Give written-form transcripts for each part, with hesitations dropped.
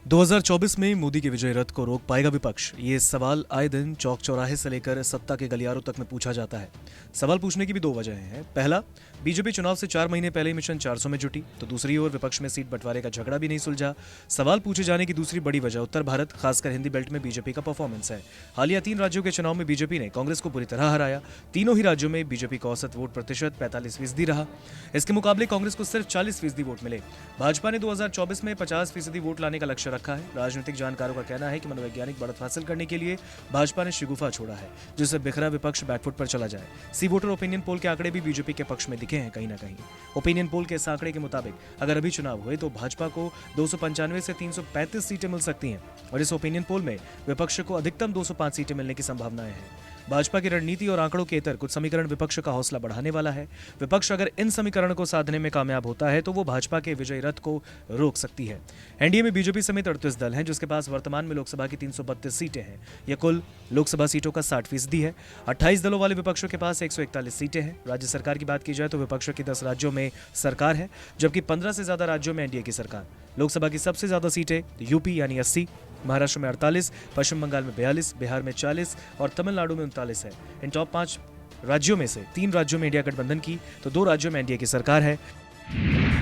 2024 में मोदी के विजय रथ को रोक पाएगा विपक्ष? ये सवाल आए दिन चौक चौराहे से लेकर सत्ता के गलियारों तक में पूछा जाता है। सवाल पूछने की भी दो वजहें हैं। पहला, बीजेपी चुनाव से 4 महीने पहले ही मिशन 400 में जुटी, तो दूसरी ओर विपक्ष में सीट बंटवारे का झगड़ा भी नहीं सुलझा। सवाल पूछे जाने की दूसरी बड़ी वजह उत्तर भारत, खासकर हिंदी बेल्ट में बीजेपी का परफॉर्मेंस है। हालिया 3 राज्यों के चुनाव में बीजेपी ने कांग्रेस को पूरी तरह हराया। तीनों ही राज्यों में बीजेपी का औसत वोट प्रतिशत 45% रहा। इसके मुकाबले कांग्रेस को सिर्फ 40% वोट मिले। भाजपा ने 2024 में 50% वोट लाने का लक्ष्य रखा है। राजनीतिक जानकारों का कहना है कि मनोवैज्ञानिक बढ़त हासिल करने के लिए भाजपा ने शिगुफा छोड़ा है, जिससे बिखरा विपक्ष बैकफुट पर चला जाए। सी वोटर ओपिनियन पोल के आंकड़े भी बीजेपी के पक्ष में दिखे हैं कहीं ना कहीं। ओपिनियन पोल के इस आंकड़े के मुताबिक अगर अभी चुनाव हुए तो भाजपा को 295 से 335 सीटें मिल सकती हैं, और इस ओपिनियन पोल में विपक्ष को अधिकतम 205 सीटें मिलने की संभावनाएं हैं। भाजपा की रणनीति और आंकड़ों के इतर कुछ समीकरण विपक्ष का हौसला बढ़ाने वाला है। विपक्ष अगर इन समीकरण को साधने में कामयाब होता है तो वो भाजपा के विजय रथ को रोक सकती है। एनडीए में बीजेपी समेत 38 दल हैं, जिसके पास वर्तमान में लोकसभा की 332 सीटें हैं। यह कुल लोकसभा सीटों का 60% है। 28 दलों वाले विपक्षों के पास 141 सीटें हैं। राज्य सरकार की बात की जाए तो विपक्षों की 10 राज्यों में सरकार है, जबकि 15 से ज्यादा राज्यों में एनडीए की सरकार। लोकसभा की सबसे ज्यादा सीटें यूपी यानी 80, महाराष्ट्र में 48, पश्चिम बंगाल में 42, बिहार में 40 और तमिलनाडु में 39 है। इन टॉप 5 राज्यों में से 3 राज्यों में इंडिया गठबंधन की तो 2 राज्यों में एनडीए की सरकार है।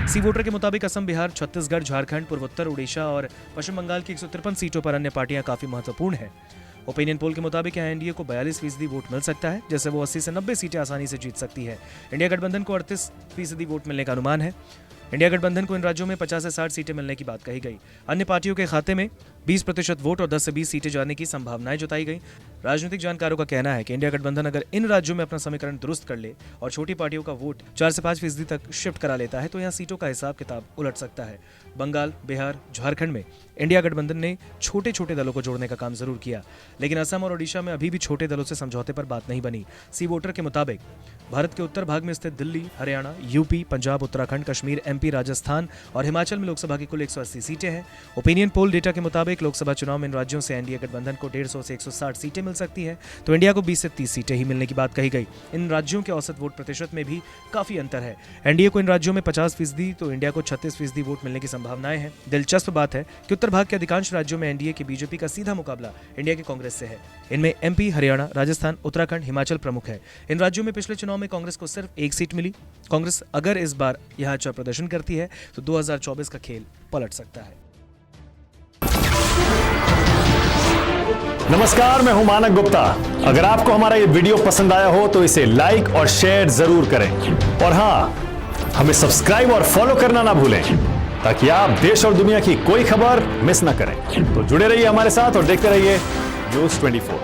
सी वोटर के मुताबिक असम, बिहार, छत्तीसगढ़, झारखंड, पूर्वोत्तर, उड़ीसा और पश्चिम बंगाल की 153 सीटों पर अन्य पार्टियां काफी महत्वपूर्ण हैं। ओपिनियन पोल के मुताबिक यहाँ एनडीए को 42% वोट मिल सकता है, जैसे वो 80 से 90 सीटें आसानी से जीत सकती है। इंडिया गठबंधन को 38% वोट मिलने का अनुमान है। इंडिया गठबंधन को इन राज्यों में 50 से 60 सीटें मिलने की बात कही गई। अन्य पार्टियों के खाते में 20% वोट और 10 से 20 सीटें जाने की संभावनाएं जताई गई। राजनीतिक जानकारों का कहना है कि इंडिया गठबंधन अगर इन राज्यों में अपना समीकरण दुरुस्त कर ले और छोटी पार्टियों का वोट 4 से 5% तक शिफ्ट करा लेता है तो यहाँ सीटों का हिसाब किताब उलट सकता है। बंगाल, बिहार, झारखंड में इंडिया गठबंधन ने छोटे छोटे दलों को जोड़ने का काम जरूर किया, लेकिन असम और ओडिशा में अभी भी छोटे दलों से समझौते पर बात नहीं बनी। सी वोटर के मुताबिक भारत के उत्तर भाग में स्थित दिल्ली, हरियाणा, यूपी, पंजाब, उत्तराखंड, कश्मीर, एमपी, राजस्थान और हिमाचल में लोकसभा की कुल 180 सीटें हैं। ओपिनियन पोल डेटा के मुताबिक लोकसभा चुनाव में इन राज्यों से एनडीए गठबंधन को 150 से 160 सीटें मिल सकती है, तो इंडिया को 20 से 30 सीटें ही मिलने की बात कही गई। इन राज्यों के औसत वोट प्रतिशत में भी काफी अंतर है। एनडीए को इन राज्यों में 50% तो इंडिया को 36% वोट मिलने की संभावनाएं हैं। दिलचस्प बात है कि उत्तर भाग के अधिकांश राज्यों में एनडीए की बीजेपी का सीधा मुकाबला इंडिया की कांग्रेस से है। इनमें एमपी, हरियाणा, राजस्थान, उत्तराखंड, हिमाचल प्रमुख है। इन राज्यों में पिछले चुनाव में कांग्रेस को सिर्फ 1 सीट मिली। कांग्रेस अगर इस बार यहां अच्छा प्रदर्शन करती है तो 2024 का खेल पलट सकता है। नमस्कार, मैं हूं मानक गुप्ता। अगर आपको हमारा ये वीडियो पसंद आया हो तो इसे लाइक और शेयर जरूर करें, और हां, हमें सब्सक्राइब और फॉलो करना ना भूलें ताकि आप देश और दुनिया की कोई खबर मिस ना करें। तो जुड़े रहिए हमारे साथ और देखते रहिए न्यूज़ 24।